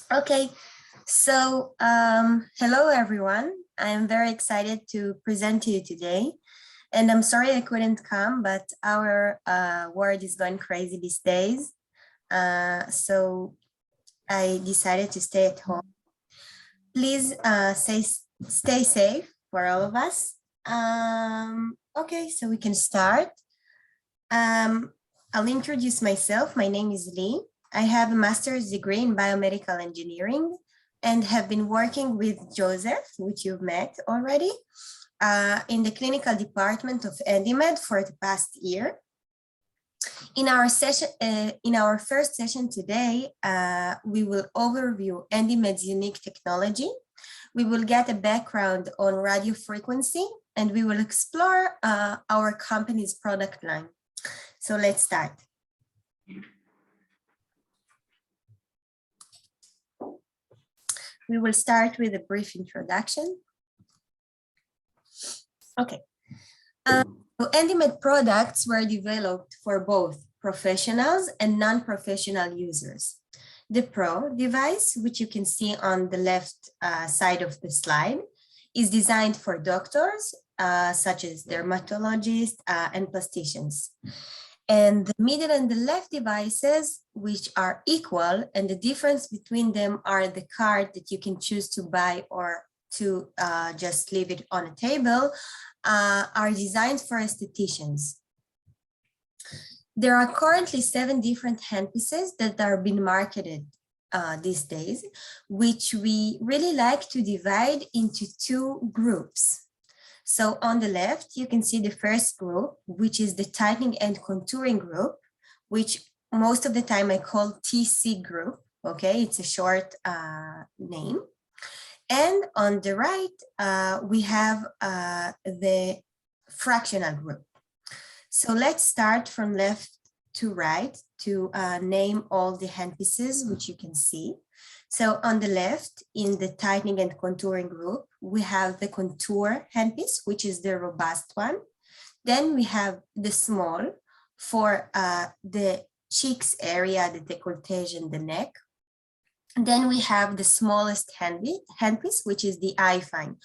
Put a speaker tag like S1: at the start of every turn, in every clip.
S1: Okay, so hello everyone. I'm very excited to present to you today. And I'm sorry I couldn't come, but our world is going crazy these days. So I decided to stay at home. Please stay safe for all of us. Okay, so we can start. I'll introduce myself. My name is Lee. I have a master's degree in biomedical engineering and have been working with Joseph, which you've met already, in the clinical department of EndyMed for the past year. In our first session today, we will overview EndyMed's unique technology. We will get a background on radiofrequency, and we will explore our company's product line. So let's start. We will start with a brief introduction. Okay. So EndyMed products were developed for both professionals and non-professional users. The Pro device, which you can see on the left side of the slide, is designed for doctors, such as dermatologists and plasticians. And the middle and the left devices, which are equal, and the difference between them are the card that you can choose to buy or to just leave it on a table, are designed for estheticians. There are currently 7 different handpieces that are being marketed these days, which we really like to divide into 2 groups. So on the left, you can see the first group, which is the tightening and contouring group, which most of the time I call TC group. Okay, it's a short name. And on the right, we have the fractional group. So let's start from left to right to name all the handpieces, which you can see. So on the left, in the tightening and contouring group, we have the contour handpiece, which is the robust one. Then we have the small for the cheeks area, the décolletage and the neck. Then we have the smallest handpiece, which is the eye-fine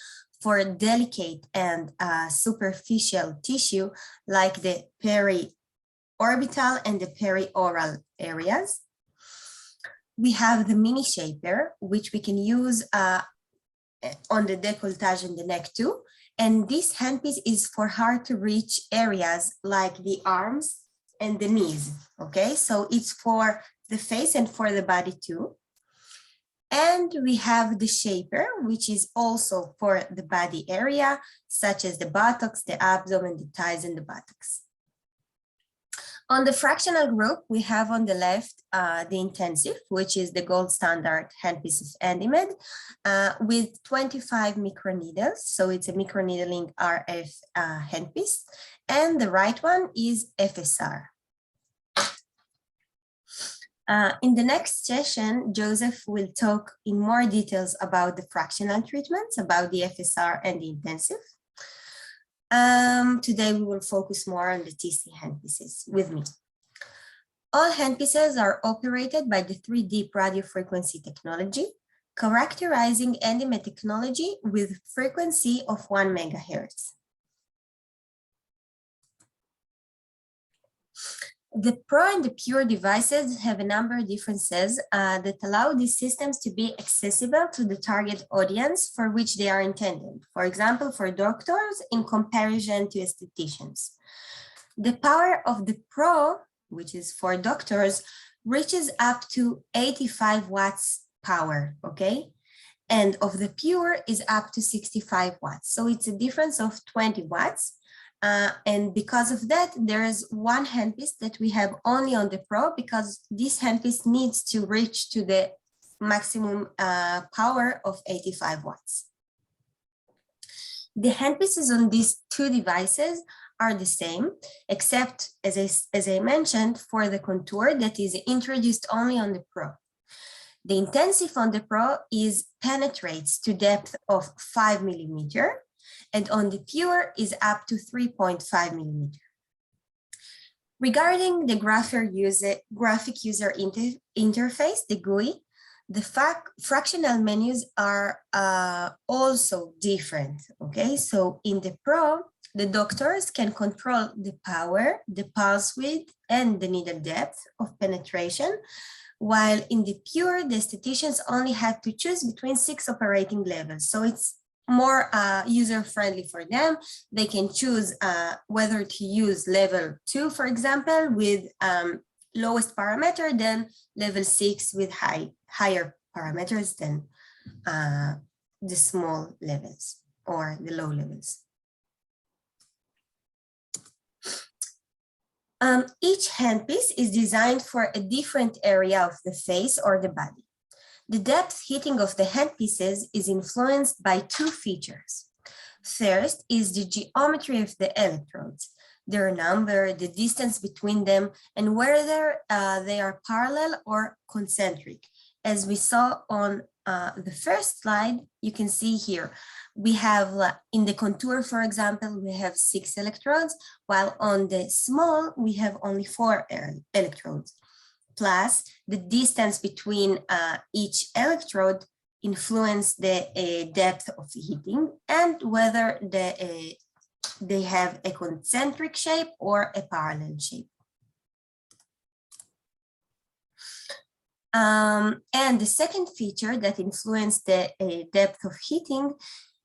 S1: for delicate and superficial tissue like the peri-orbital and the peri-oral areas. We have the mini shaper, which we can use on the décolletage and the neck too. And this handpiece is for hard to reach areas like the arms and the knees, okay? So it's for the face and for the body too. And we have the shaper, which is also for the body area, such as the buttocks, the abdomen, the thighs, and the buttocks. On the fractional group, we have on the left the intensive, which is the gold standard handpiece of EndyMed, with 25 microneedles. So it's a microneedling RF handpiece. And the right one is FSR. In the next session, Joseph will talk in more details about the fractional treatments, about the FSR and the intensive. Today, we will focus more on the TC handpieces with me. All handpieces are operated by the 3D radiofrequency technology, characterizing EndyMed technology with frequency of 1 megahertz. The Pro and the Pure devices have a number of differences that allow these systems to be accessible to the target audience for which they are intended. For example, for doctors in comparison to estheticians. The power of the Pro, which is for doctors, reaches up to 85 watts power, okay? And of the Pure is up to 65 watts. So it's a difference of 20 watts. And because of that, there is one handpiece that we have only on the Pro because this handpiece needs to reach to the maximum power of 85 watts. The handpieces on these 2 devices are the same, except as I mentioned, for the contour that is introduced only on the Pro. The intensive on the Pro penetrates to depth of 5 millimeter. And on the Pure is up to 3.5 millimeter. Regarding the graphic user interface, the GUI, The fractional menus are also different, okay? So in the Pro, the doctors can control the power, the pulse width, and the needle depth of penetration, while in the Pure, the estheticians only have to choose between 6 operating levels. So it's more user-friendly for them. They can choose whether to use level 2, for example, with lowest parameter, than level 6 with higher parameters than the small levels or the low levels. Each handpiece is designed for a different area of the face or the body. The depth heating of the handpieces is influenced by 2 features. First is the geometry of the electrodes, their number, the distance between them, and whether they are parallel or concentric. As we saw on the first slide, you can see here, we have in the contour, for example, we have 6 electrodes, while on the small, we have only 4 electrodes. Plus, the distance between each electrode influence the depth of heating and whether they have a concentric shape or a parallel shape. And the second feature that influences the depth of heating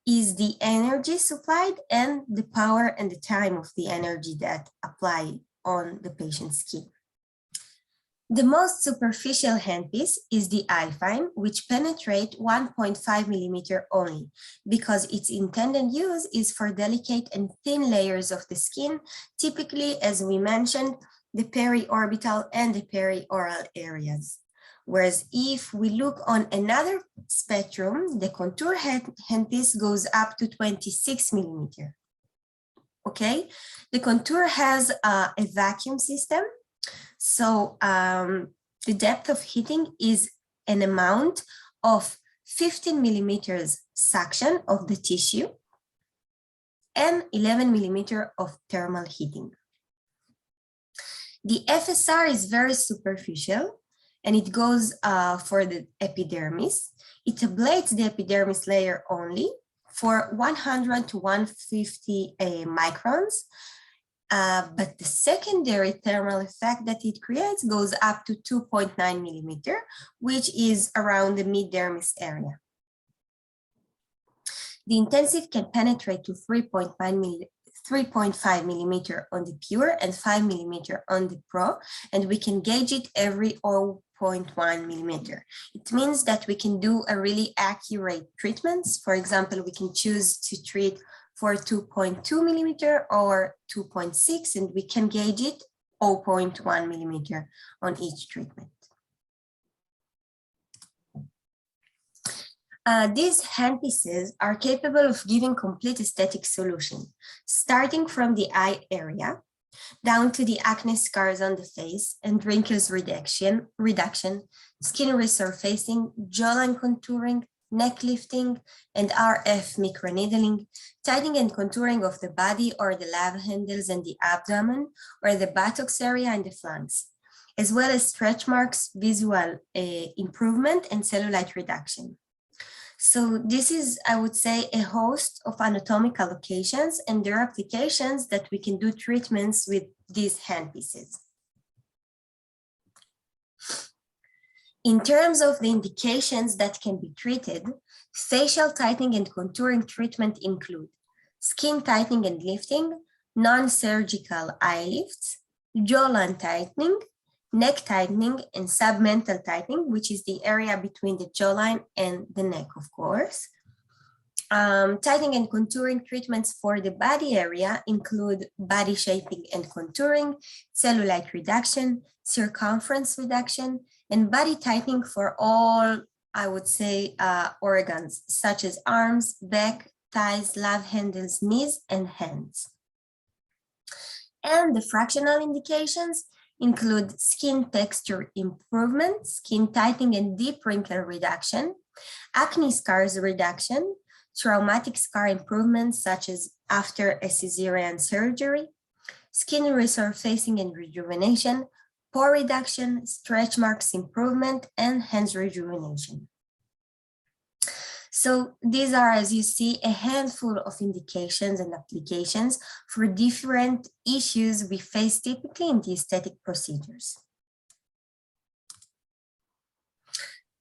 S1: is the energy supplied and the power and the time of the energy that apply on the patient's skin. The most superficial handpiece is the iFine, which penetrate 1.5 millimeter only, because its intended use is for delicate and thin layers of the skin, typically, as we mentioned, the periorbital and the perioral areas. Whereas if we look on another spectrum, the contour handpiece goes up to 26 millimeter. Okay, the contour has a vacuum system. So the depth of heating is an amount of 15 millimeters suction of the tissue and 11 millimeter of thermal heating. The FSR is very superficial, and it goes for the epidermis. It ablates the epidermis layer only for 100 to 150 microns, but the secondary thermal effect that it creates goes up to 2.9 millimeter, which is around the mid-dermis area. The intensive can penetrate to 3.5 millimeter on the Pure and 5 millimeter on the Pro, and we can gauge it every 0.1 millimeter. It means that we can do a really accurate treatments. For example, we can choose to treat for 2.2 millimeter or 2.6, and we can gauge it 0.1 millimeter on each treatment. These handpieces are capable of giving complete aesthetic solution, starting from the eye area, down to the acne scars on the face and wrinkles reduction, skin resurfacing, jawline contouring, neck lifting, and RF microneedling, tightening and contouring of the body or the love handles and the abdomen or the buttocks area and the flanks, as well as stretch marks, visual improvement, and cellulite reduction. So this is, I would say, a host of anatomical locations and their applications that we can do treatments with these handpieces. In terms of the indications that can be treated, facial tightening and contouring treatment include skin tightening and lifting, non-surgical eye lifts, jawline tightening, neck tightening, and submental tightening, which is the area between the jawline and the neck, of course. Tightening and contouring treatments for the body area include body shaping and contouring, cellulite reduction, circumference reduction, and body tightening for all, I would say, organs, such as arms, back, thighs, love handles, knees, and hands. And the fractional indications include skin texture improvement, skin tightening and deep wrinkle reduction, acne scars reduction, traumatic scar improvements such as after a cesarean surgery, skin resurfacing and rejuvenation, pore reduction, stretch marks improvement, and hands rejuvenation. So these are, as you see, a handful of indications and applications for different issues we face typically in the aesthetic procedures.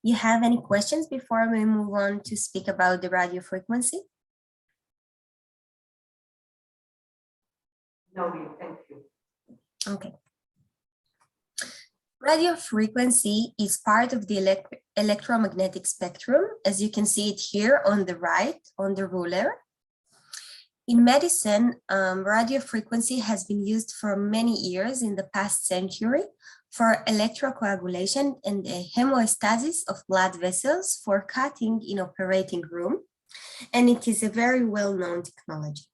S1: You have any questions before we move on to speak about the radiofrequency?
S2: No, thank you.
S1: Okay. Radiofrequency is part of the electromagnetic spectrum, as you can see it here on the right, on the ruler. In medicine, radiofrequency has been used for many years in the past century for electrocoagulation and the hemostasis of blood vessels for cutting in operating room, and it is a very well-known technology.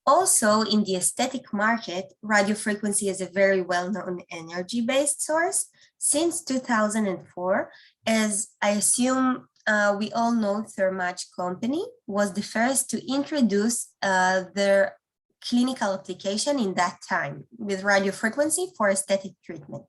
S1: Also, in the aesthetic market, radiofrequency is a very well-known energy-based source since 2004, as I assume we all know Thermage company was the first to introduce their clinical application in that time with radiofrequency for aesthetic treatment.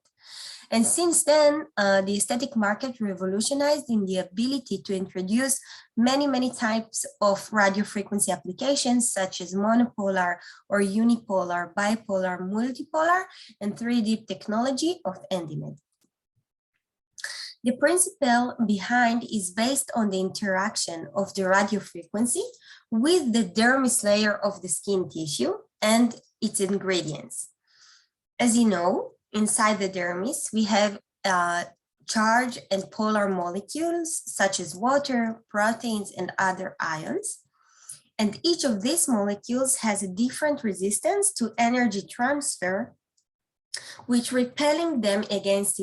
S1: And since then, the aesthetic market revolutionized in the ability to introduce many types of radiofrequency applications, such as monopolar or unipolar, bipolar, multipolar, and 3D technology of EndyMed. The principle behind is based on the interaction of the radiofrequency with the dermis layer of the skin tissue and its ingredients. As you know, inside the dermis, we have charged and polar molecules such as water, proteins, and other ions. And each of these molecules has a different resistance to energy transfer, which repelling them against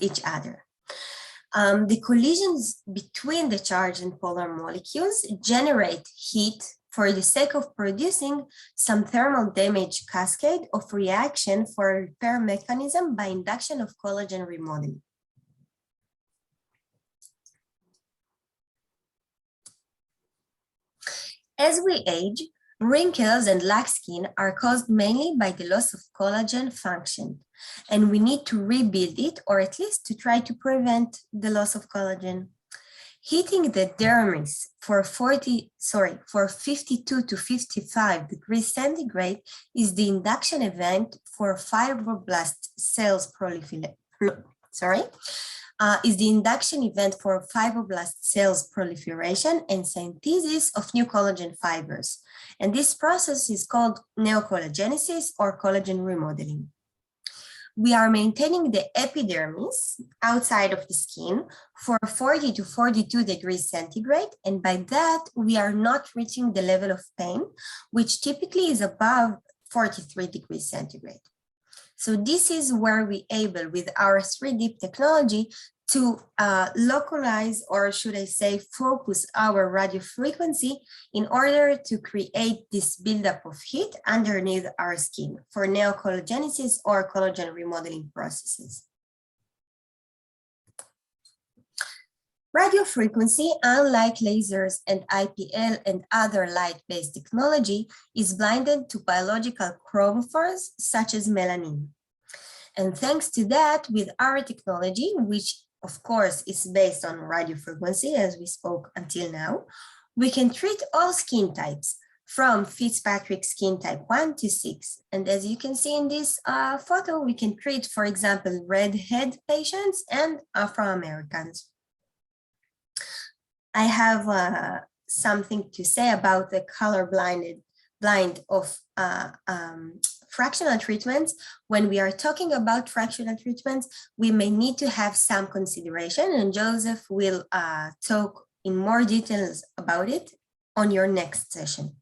S1: each other. The collisions between the charged and polar molecules generate heat for the sake of producing some thermal damage cascade of reaction for a repair mechanism by induction of collagen remodeling. As we age, wrinkles and lax skin are caused mainly by the loss of collagen function, and we need to rebuild it, or at least to try to prevent the loss of collagen. Heating the dermis for 52 to 55 degrees centigrade is the induction event for fibroblast cells proliferation and synthesis of new collagen fibers. And this process is called neocollagenesis or collagen remodeling. We are maintaining the epidermis outside of the skin for 40 to 42 degrees centigrade, and by that, we are not reaching the level of pain, which typically is above 43 degrees centigrade. So this is where we able with our 3D technology to localize, or should I say, focus our radiofrequency in order to create this buildup of heat underneath our skin for neocollagenesis or collagen remodeling processes. Radiofrequency, unlike lasers and IPL and other light-based technology, is blinded to biological chromophores such as melanin. And thanks to that, with our technology, which of course is based on radiofrequency, as we spoke until now, we can treat all skin types from Fitzpatrick skin type 1 to 6. And as you can see in this photo, we can treat, for example, redhead patients and Afro-Americans. I have something to say about the color blind of fractional treatments. When we are talking about fractional treatments, we may need to have some consideration, and Joseph will talk in more details about it on your next session.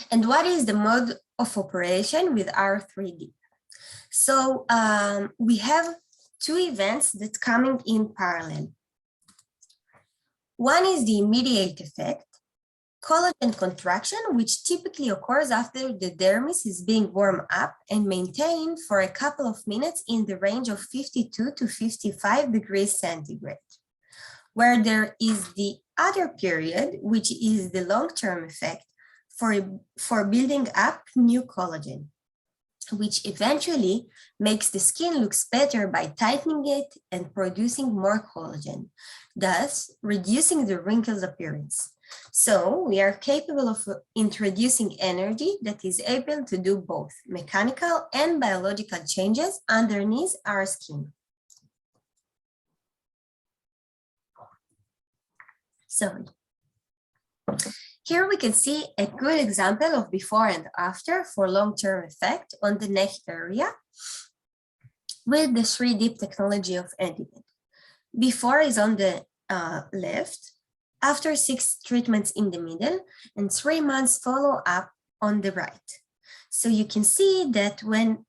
S1: And what is the mode of operation with R3D? So we have two events that's coming in parallel. One is the immediate effect, collagen contraction, which typically occurs after the dermis is being warmed up and maintained for a couple of minutes in the range of 52 to 55 degrees centigrade, where there is the other period, which is the long-term effect for building up new collagen, which eventually makes the skin looks better by tightening it and producing more collagen, thus reducing the wrinkles appearance. So we are capable of introducing energy that is able to do both mechanical and biological changes underneath our skin. So here we can see a good example of before and after for long-term effect on the neck area with the 3D technology of EndyMed. Before is on the left, after 6 treatments in the middle, and 3 months follow-up on the right. So you can see that when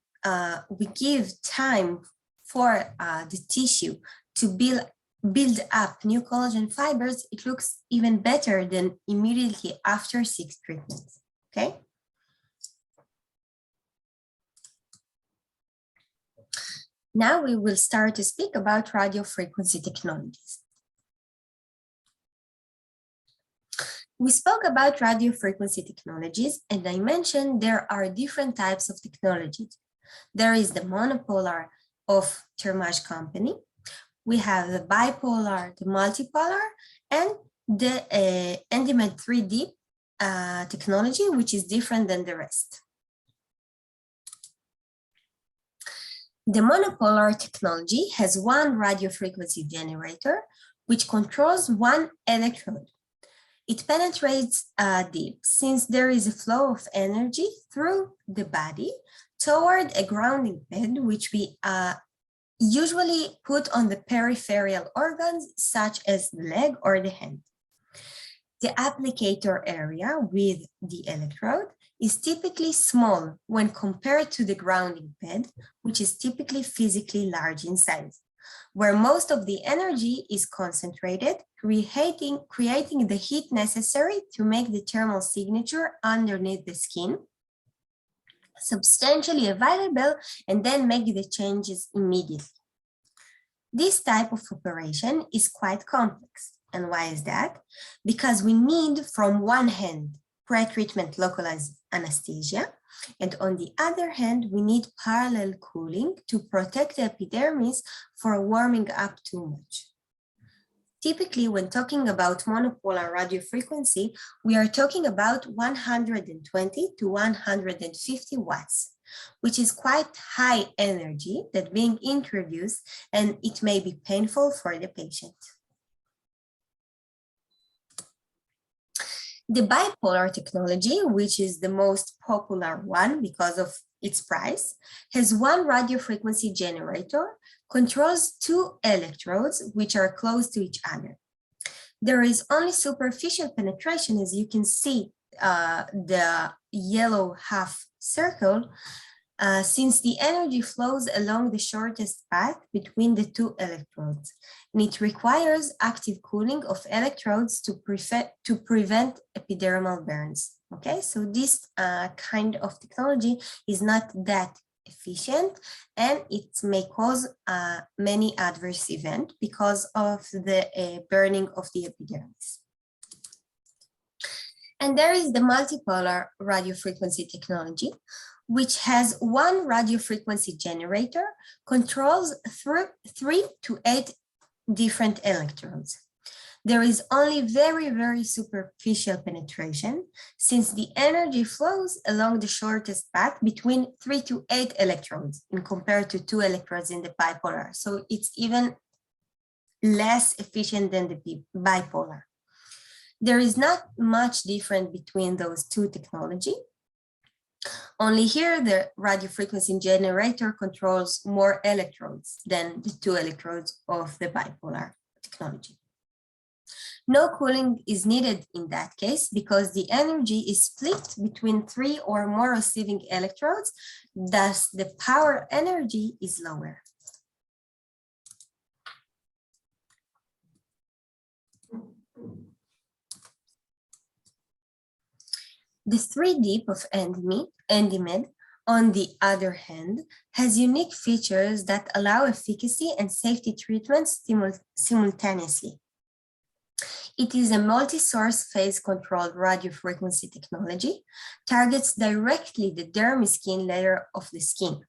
S1: we give time for the tissue to build up new collagen fibers, it looks even better than immediately after 6 treatments, okay? Now we will start to speak about radiofrequency technologies. We spoke about radiofrequency technologies, and I mentioned there are different types of technologies. There is the Monopolar of Thermage company. We have the Bipolar, the Multipolar, and the EndyMed 3D technology, which is different than the rest. The Monopolar technology has one radiofrequency generator, which controls one electrode. It penetrates deep since there is a flow of energy through the body toward a grounding pad, which we usually put on the peripheral organs, such as the leg or the hand. The applicator area with the electrode is typically small when compared to the grounding pad, which is typically physically large in size, where most of the energy is concentrated, creating the heat necessary to make the thermal signature underneath the skin substantially available and then make the changes immediately. This type of operation is quite complex. And why is that? Because we need, from one hand, pre-treatment localized anesthesia, and on the other hand, we need parallel cooling to protect the epidermis for warming up too much. Typically, when talking about monopolar radiofrequency, we are talking about 120 to 150 watts, which is quite high energy that being introduced, and it may be painful for the patient. The bipolar technology, which is the most popular one because of its price, has one radiofrequency generator, controls 2 electrodes which are close to each other. There is only superficial penetration, as you can see the yellow half circle, since the energy flows along the shortest path between the 2 electrodes, and it requires active cooling of electrodes to prevent epidermal burns. Okay, so this kind of technology is not that efficient, and it may cause many adverse events because of the burning of the epidermis. And there is the multipolar radiofrequency technology, which has one radiofrequency generator, controls 3 to 8 different electrodes. There is only very, very superficial penetration, since the energy flows along the shortest path between 3 to 8 electrodes in compared to 2 electrodes in the bipolar. So it's even less efficient than the bipolar. There is not much difference between those 2 technologies. Only here, the radiofrequency generator controls more electrodes than the 2 electrodes of the bipolar technology. No cooling is needed in that case because the energy is split between 3 or more receiving electrodes, thus the power energy is lower. The 3D of EndyMed, on the other hand, has unique features that allow efficacy and safety treatments simultaneously. It is a multi-source phase-controlled radiofrequency technology, targets directly the dermis skin layer of the skin,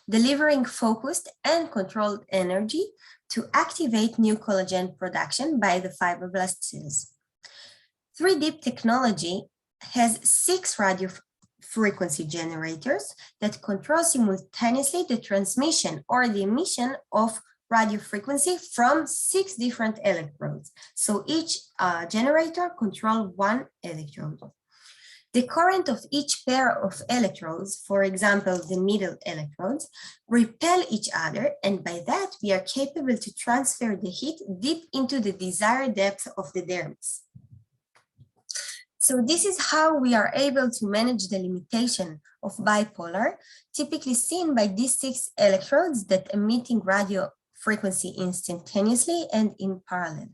S1: delivering focused and controlled energy to activate new collagen production by the fibroblast cells. 3D technology has 6 radiofrequency generators that control simultaneously the transmission or the emission of radiofrequency from 6 different electrodes. So each generator controls 1 electrode. The current of each pair of electrodes, for example, the middle electrodes, repel each other, and by that we are capable to transfer the heat deep into the desired depth of the dermis. So this is how we are able to manage the limitation of bipolar, typically seen by these 6 electrodes that emitting radio frequency instantaneously and in parallel.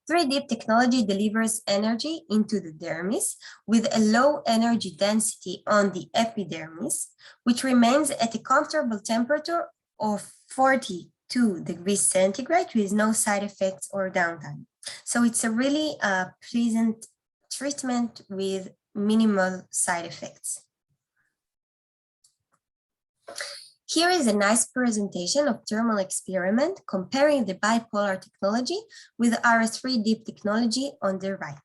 S1: 3D technology delivers energy into the dermis with a low energy density on the epidermis, which remains at a comfortable temperature of 42 degrees centigrade with no side effects or downtime. So it's a really pleasant treatment with minimal side effects. Here is a nice presentation of thermal experiment comparing the bipolar technology with RS3 technology on the right.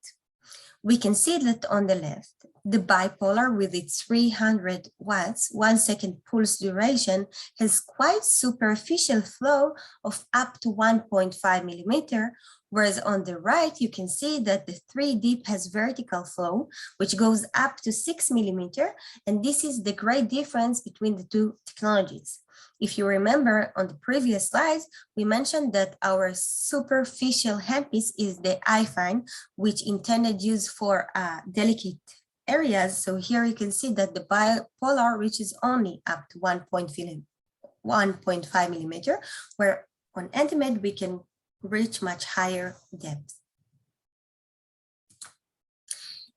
S1: We can see that on the left, the bipolar with its 300 watts, 1 second pulse duration has quite superficial flow of up to 1.5 millimeter, whereas on the right, you can see that the 3D has vertical flow, which goes up to 6 millimeter, and this is the great difference between the 2 technologies. If you remember on the previous slides, we mentioned that our superficial handpiece is the iFine, which intended use for delicate areas. So here you can see that the bipolar reaches only up to 1.5 millimeter, where on EndyMed we can reach much higher depth.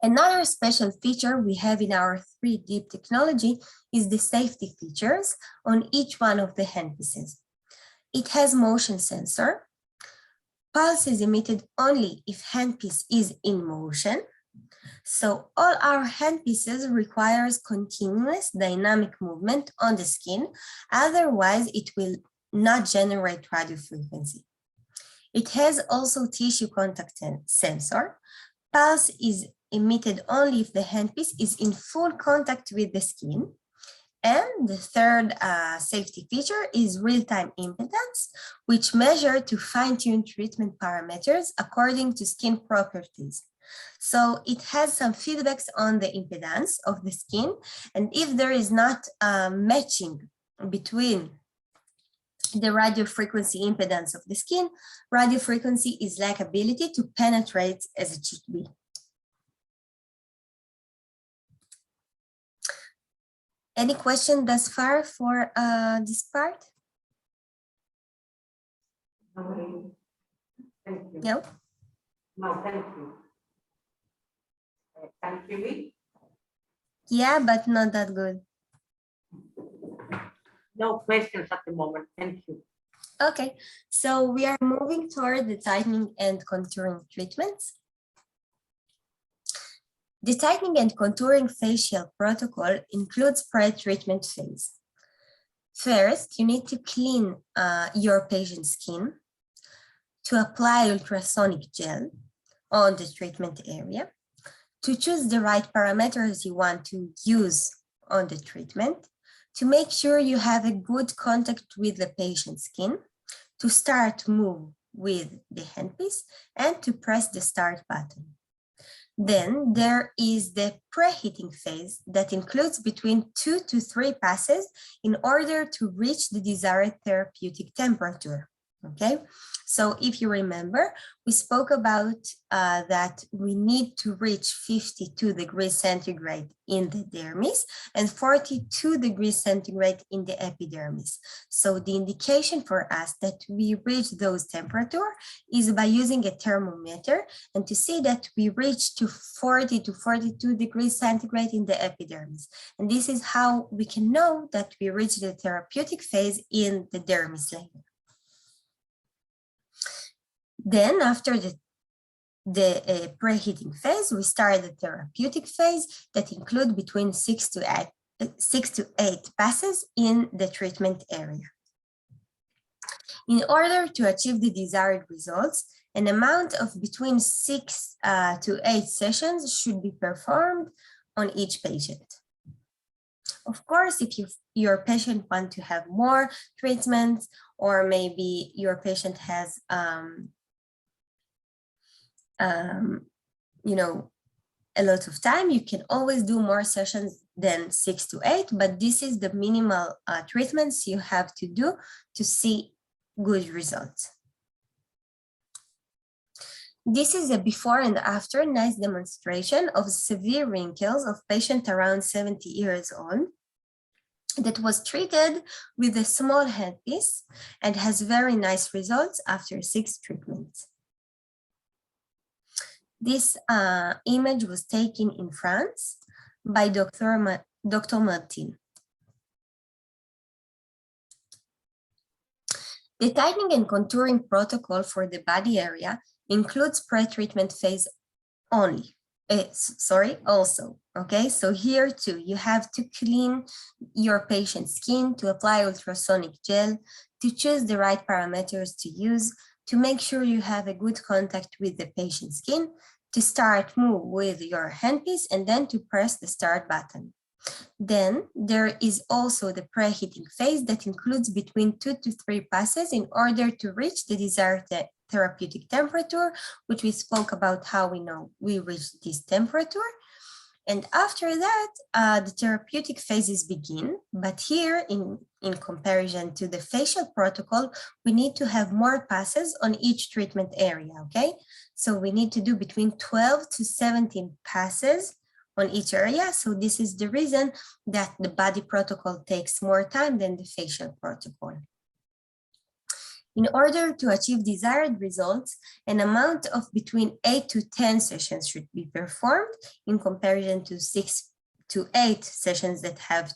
S1: Another special feature we have in our 3D technology is the safety features on each one of the handpieces. It has motion sensor. Pulse is emitted only if handpiece is in motion. So all our handpieces requires continuous dynamic movement on the skin, otherwise it will not generate radio frequency. It has also tissue contact sensor. Pulse is emitted only if the handpiece is in full contact with the skin. And the third safety feature is real-time impedance, which measure to fine-tune treatment parameters according to skin properties. So it has some feedbacks on the impedance of the skin, and if there is not matching between the radio frequency impedance of the skin, radio frequency is lack ability to penetrate as it should be. Any question thus far for this part?
S2: No, thank you.
S1: No?
S2: No, thank you. Can you hear me?
S1: Yeah, but not that good.
S2: No questions at the moment. Thank you.
S1: Okay, so we are moving toward the tightening and contouring treatments. The tightening and contouring facial protocol includes pre-treatment phase. First, you need to clean your patient's skin, to apply ultrasonic gel on the treatment area, to choose the right parameters you want to use on the treatment, to make sure you have a good contact with the patient's skin, to start to move with the handpiece, and to press the start button. Then there is the preheating phase that includes between 2 to 3 passes in order to reach the desired therapeutic temperature. Okay, so if you remember, we spoke about that we need to reach 52 degrees centigrade in the dermis and 42 degrees centigrade in the epidermis. So the indication for us that we reach those temperature is by using a thermometer and to see that we reach to 40 to 42 degrees centigrade in the epidermis. And this is how we can know that we reach the therapeutic phase in the dermis layer. Then after the the preheating phase, we start the therapeutic phase that include between 6 to 8 passes in the treatment area. In order to achieve the desired results, an amount of between 6 to 8 sessions should be performed on each patient. Of course, if your patient wants to have more treatments, or maybe your patient has, a lot of time, you can always do more sessions than 6 to 8, but this is the minimal treatments you have to do to see good results. This is a before and after nice demonstration of severe wrinkles of patient around 70 years old that was treated with a small headpiece and has very nice results after 6 treatments. This image was taken in France by Dr. Martin. The tightening and contouring protocol for the body area includes pre-treatment phase only. Also, okay? So here too, you have to clean your patient's skin, to apply ultrasonic gel, to choose the right parameters to use, to make sure you have a good contact with the patient's skin, to start move with your handpiece, and then to press the start button. Then there is also the preheating phase that includes between 2 to 3 passes in order to reach the desired therapeutic temperature, which we spoke about how we know we reach this temperature. And after that, the therapeutic phases begin. But here, in comparison to the facial protocol, we need to have more passes on each treatment area, okay? So we need to do between 12 to 17 passes on each area. So this is the reason that the body protocol takes more time than the facial protocol. In order to achieve desired results, an amount of between 8 to 10 sessions should be performed in comparison to 6 to 8 sessions that have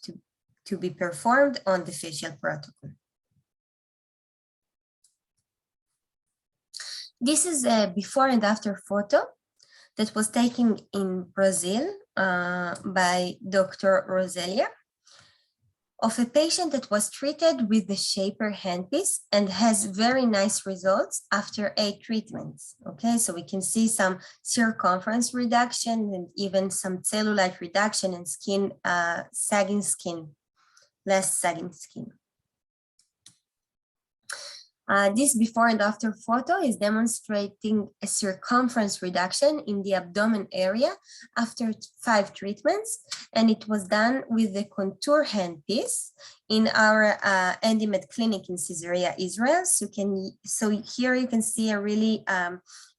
S1: to be performed on the facial protocol. This is a before and after photo that was taken in Brazil by Dr. Roselia, of a patient that was treated with the Shaper handpiece and has very nice results after 8 treatments. Okay, so we can see some circumference reduction and even some cellulite reduction and skin, sagging skin, less sagging skin. This before and after photo is demonstrating a circumference reduction in the abdomen area after 5 treatments, and it was done with the contour handpiece in our EndyMed clinic in Caesarea, Israel. So here you can see a really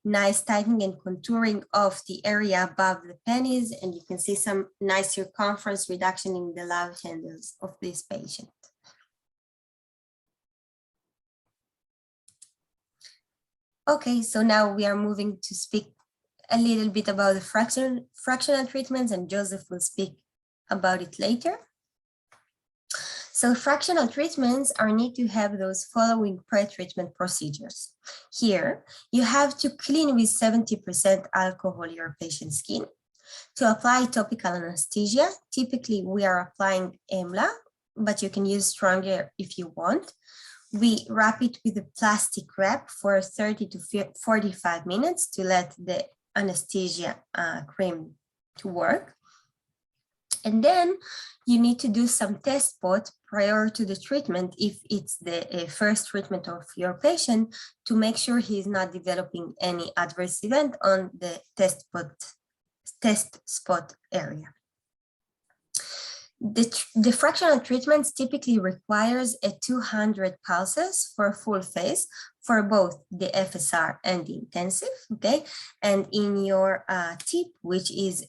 S1: nice tightening and contouring of the area above the penis, and you can see some nice circumference reduction in the love handles of this patient. Okay, so now we are moving to speak a little bit about the fractional treatments, and Joseph will speak about it later. So fractional treatments need to have those following pre-treatment procedures. Here, you have to clean with 70% alcohol your patient's skin. To apply topical anesthesia, typically we are applying EMLA, but you can use stronger if you want. We wrap it with a plastic wrap for 30 to 45 minutes to let the anesthesia cream to work. And then you need to do some test spot prior to the treatment if it's the first treatment of your patient, to make sure he's not developing any adverse event on the test spot area. The fractional treatments typically requires a 200 pulses for a full phase for both the FSR and the intensive, okay? And in your tip, which is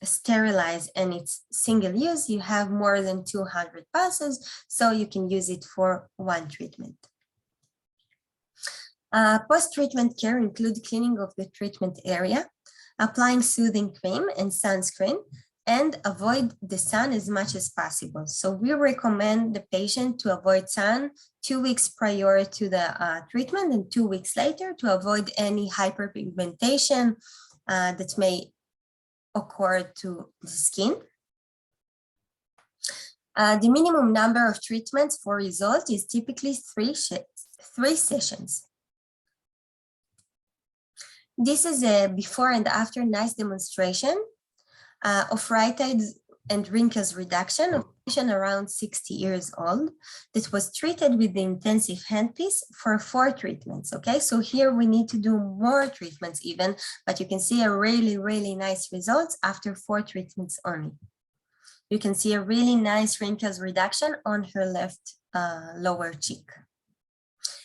S1: sterilized and it's single use, you have more than 200 pulses, so you can use it for 1 treatment. Post-treatment care include cleaning of the treatment area, applying soothing cream and sunscreen, and avoid the sun as much as possible. So we recommend the patient to avoid sun 2 weeks prior to the treatment and 2 weeks later to avoid any hyperpigmentation that may occur to the skin. The minimum number of treatments for result is typically three sessions. This is a before and after nice demonstration of Rhytids and Wrinkles reduction of a patient around 60 years old that was treated with the intensive handpiece for 4 treatments. Okay, so here we need to do more treatments even, but you can see a really, really nice results after 4 treatments only. You can see a really nice wrinkles reduction on her left lower cheek.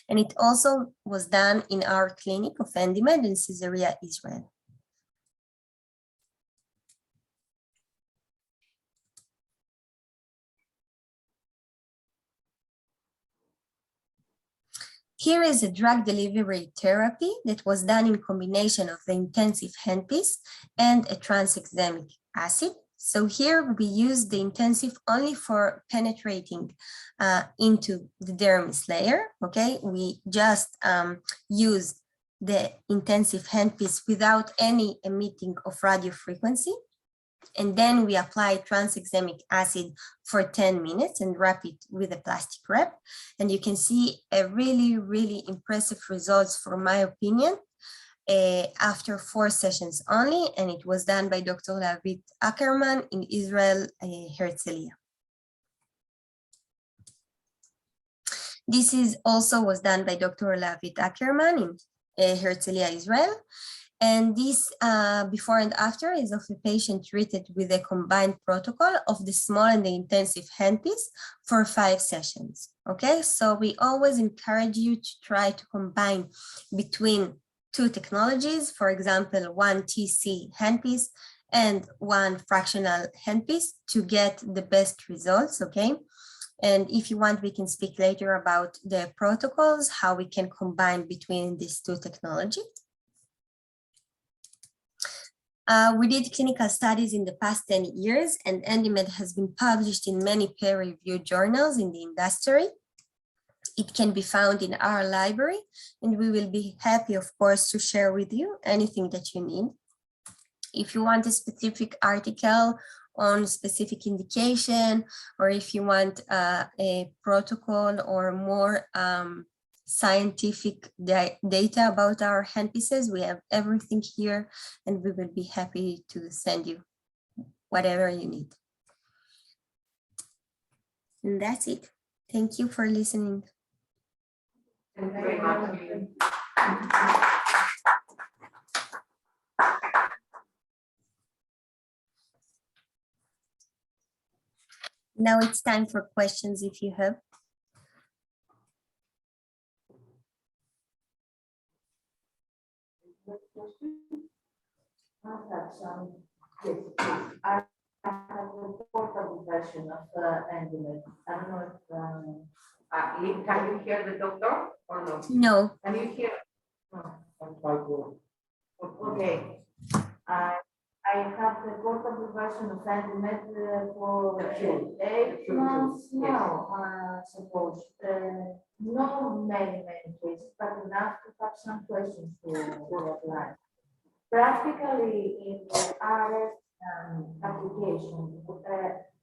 S1: And it also was done in our clinic of EndyMed in Caesarea, Israel. Here is a drug delivery therapy that was done in combination of the intensive handpiece and a tranexamic acid. So here we use the intensive only for penetrating into the dermis layer, okay? We just use the intensive handpiece without any emitting of radiofrequency. And then we apply tranexamic acid for 10 minutes and wrap it with a plastic wrap. And you can see a really, really impressive results, for my opinion, after 4 sessions only. And it was done by Dr. Lavit Ackerman in Israel, Herzliya. This is also was done by Dr. Lavit Ackerman in Herzliya, Israel. And this before and after is of a patient treated with a combined protocol of the small and the intensive handpiece for 5 sessions. Okay, so we always encourage you to try to combine between 2 technologies, for example, 1 TC handpiece and 1 fractional handpiece to get the best results, okay? And if you want, we can speak later about the protocols, how we can combine between these 2 technologies. We did clinical studies in the past 10 years, and EndyMed has been published in many peer-reviewed journals in the industry. It can be found in our library, and we will be happy, of course, to share with you anything that you need. If you want a specific article on specific indication, or if you want a protocol or more scientific data about our handpieces, we have everything here, and we will be happy to send you whatever you need. And that's it. Thank you for listening.
S2: Thank you very much.
S1: Now it's time for questions if you have.
S3: I have some, yes, please. I have a portable version of EndyMed. I don't know if
S2: Can you hear the doctor or no?
S1: No.
S2: Can you hear?
S3: no. Okay. I have the portable version of EndyMed for 8 months now, I suppose. No many cases, but enough to have some questions to apply. Practically in the RF application,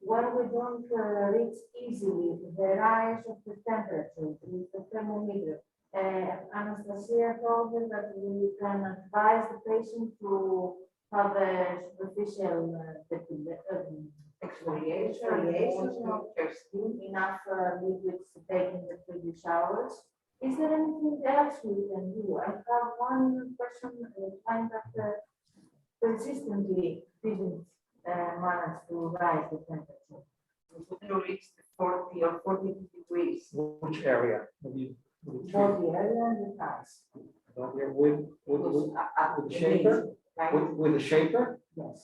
S3: when we don't reach easily the rise of the temperature with the thermometer, Anastasia told me that we can advise the patient to have a superficial exfoliation of your skin, enough liquids to take in the previous showers. Is there anything else we can do? I have one person find that persistently didn't manage to rise the temperature.
S2: We couldn't reach the 40 or 42 degrees.
S4: Which area?
S3: Both the area and the thighs.
S4: With the shaper? With the shaper?
S3: Yes.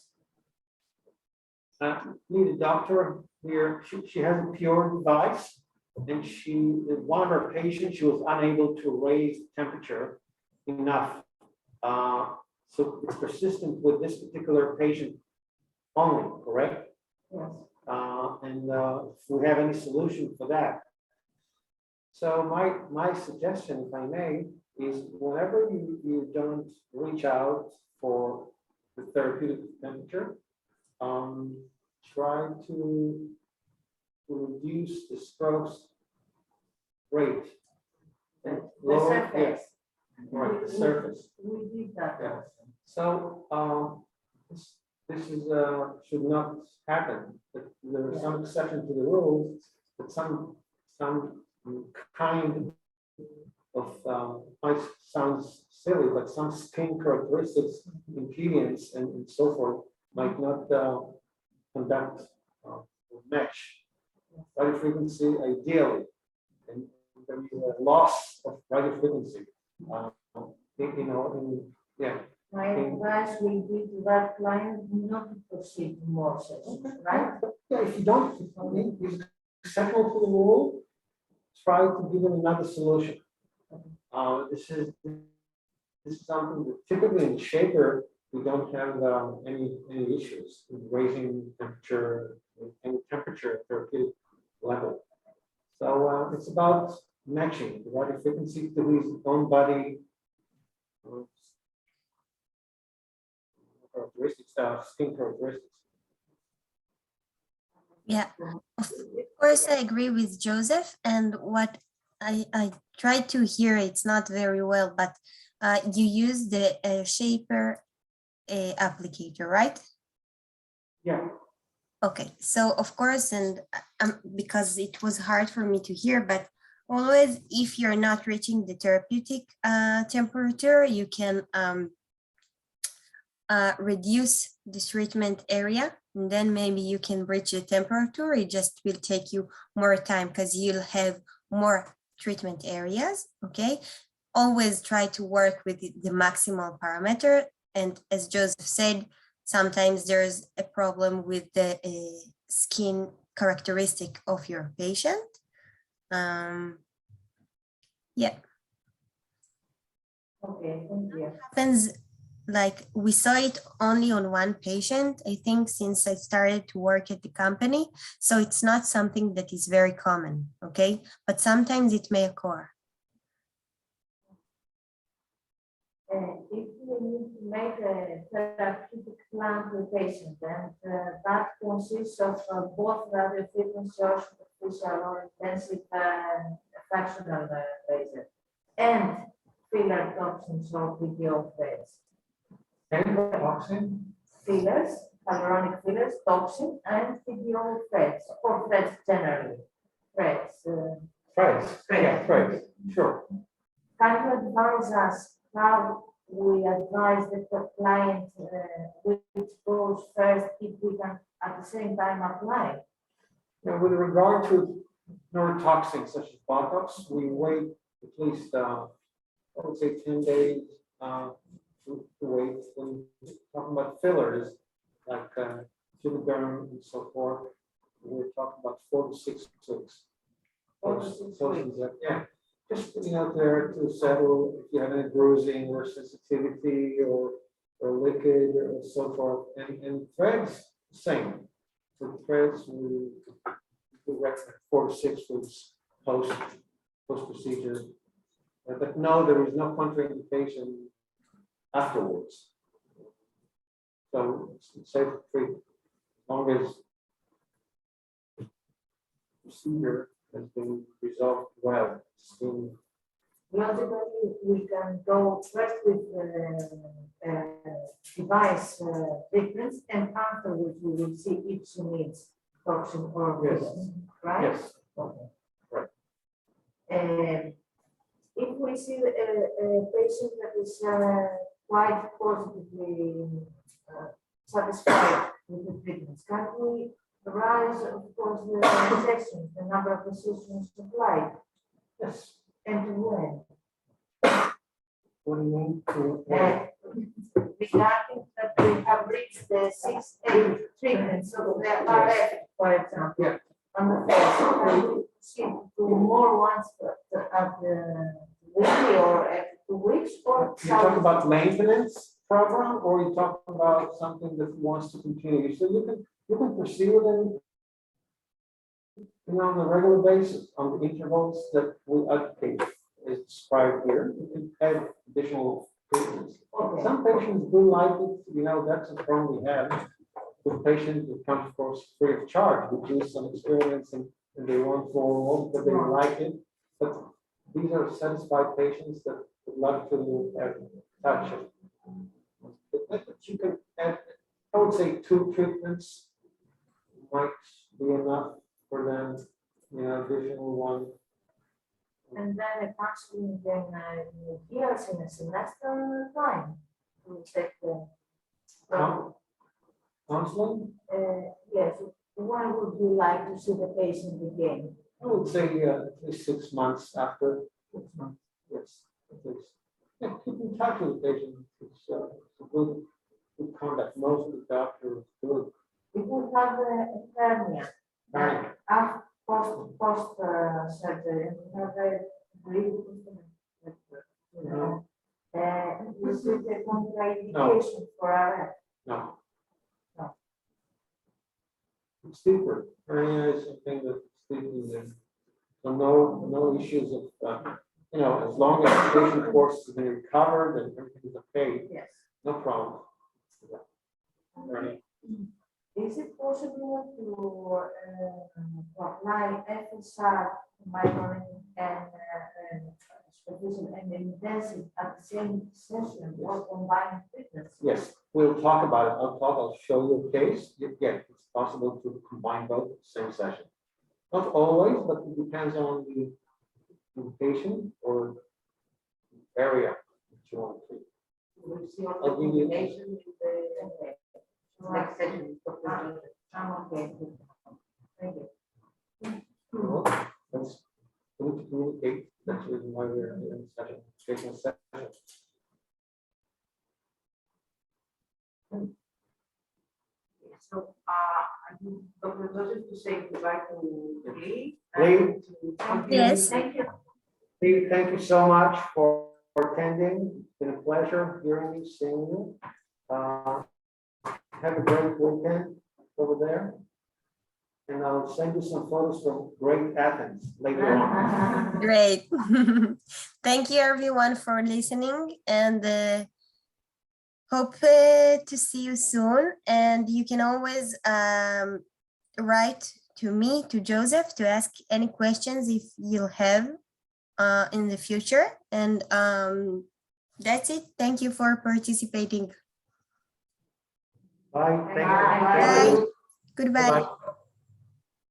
S4: Need a doctor here. She has a pure device, and one of her patients, she was unable to raise temperature enough. So it's persistent with this particular patient. only, correct?
S3: Yes.
S4: And if we have any solution for that. So my suggestion, if I may, is whenever you don't reach out for the therapeutic temperature, try to reduce the strokes rate. And
S3: The
S4: lower,
S3: surface.
S4: right, the surface.
S3: We did that.
S4: Yeah. So this is should not happen. But there is some exception to the rule. That some kind of might sounds silly, but some skin characteristics, impedance, and so forth might not conduct match radio frequency ideally, and there is a loss of radio frequency. Yeah.
S3: My advice will be to that client not to proceed to more sessions, right?
S4: Yeah, if you don't, if it's acceptable to the rule, try to give them another solution. This is something that typically in Shaper we don't have any issues with raising temperature, any temperature therapeutic level. So it's about matching the radio frequency to his own body characteristics, skin characteristics.
S1: Yeah, of course, I agree with Joseph. And what I tried to hear, it's not very well, but you use the Shaper applicator, right?
S4: Yeah.
S1: Okay, so of course, and because it was hard for me to hear, but always if you're not reaching the therapeutic temperature, you can reduce the treatment area, and then maybe you can reach the temperature. It just will take you more time because you'll have more treatment areas. Okay, always try to work with the maximal parameter, and as Joseph said, sometimes there's a problem with the skin characteristic of your patient. Yeah.
S3: Okay, thank you.
S1: Happens, like we saw it only on one patient, I think, since I started to work at the company. So it's not something that is very common, okay? But sometimes it may occur.
S3: If we need to make a therapeutic plan for the patient, and that consists of both radiofrequency or superficial or intensive fractional laser, and filler toxins or video threads.
S4: And toxin?
S3: Fillers, hyaluronic fillers, toxin, and video threads, or threads generally. Threads.
S4: Threads. Yeah, threads. Sure.
S3: Can you advise us how we advise the client which goes first if we can at the same time apply?
S4: Now, with regard to neurotoxins such as Botox, we wait at least, I would say 10 days to wait. When talking about fillers, like Juvederm and so forth, we're talking about 4 to 6 weeks.
S3: 4 to 6 weeks.
S4: Yeah. Just putting out there to settle if you have any bruising or sensitivity or liquid or so forth. And threads, same. For threads, we recommend 4 to 6 weeks post procedure. But no, there is no contraindication afterwards. So it's safe to treat as long as the procedure has been resolved well.
S3: Logically, we can go first with device treatments, and afterwards we will see if she needs toxin or fillers, right?
S4: Yes.
S3: Okay.
S4: Right.
S3: If we see a patient that is quite positively satisfied with the treatments, can we rise, of course, the sessions, the number of the sessions applied?
S4: Yes.
S3: And when?
S4: What do you mean?
S3: Regarding that we have reached the 6-8 treatments of the RF, for example,
S4: Yeah.
S3: on the first, can we proceed to more ones at the weekly or every 2 weeks, or?
S4: You talk about maintenance? program, or you talk about something that wants to continue. So you can proceed with it, on a regular basis, on the intervals that we advocate is described here. You can add additional treatments.
S3: Okay.
S4: Some patients do like it, that's a problem we have. With patients who come, of course, free of charge, we do some experiments and they want more, but they like it. But these are satisfied patients that would love to touch it. But you can add, I would say 2 treatments might be enough for them, additional one.
S3: And then a counseling then years in a semester time. We check the.
S4: Counseling,
S3: Yes, when would you like to see the patient again?
S4: I would say at least 6 months after. 6 months, yes, at least. Yeah, keep in touch with the patient. It's a good conduct. Most of the doctors do.
S3: If we have a hernia,
S4: Right.
S3: after post surgery, we have a breathing instrument. This is a contraindication for RF.
S4: No.
S3: No.
S4: It's deeper. Hernia is something that's deeply there. So no issues of, as long as the patient course has been recovered and everything's okay,
S3: Yes.
S4: no problem. Hernia.
S3: Is it possible to apply FSR monitoring and supervision and intensive at the same session or combined treatments?
S4: Yes, we'll talk about it. I'll show you a case. Yeah, it's possible to combine both at the same session. Not always, but it depends on the patient or area that you want to treat.
S2: We'll see what
S4: I'll
S2: the
S4: give you-
S2: combination with the next session.
S3: I'm okay. Thank you.
S4: Well, that's we need to communicate. That's the reason why we're in such a treatment session.
S2: So, I think Dr. Joseph to say goodbye to Lee.
S4: Lee?
S1: Yes.
S3: Thank you.
S4: Steve, thank you so much for attending. It's been a pleasure hearing you, seeing you. Have a great weekend over there. And I'll send you some photos from great Athens later on.
S1: Great. Thank you everyone for listening, and hope to see you soon. And you can always write to me, to Joseph, to ask any questions if you'll have in the future. And that's it. Thank you for participating.
S4: Bye. Thank you.
S3: Bye.
S4: Thank you.
S1: Goodbye.
S4: Bye-bye.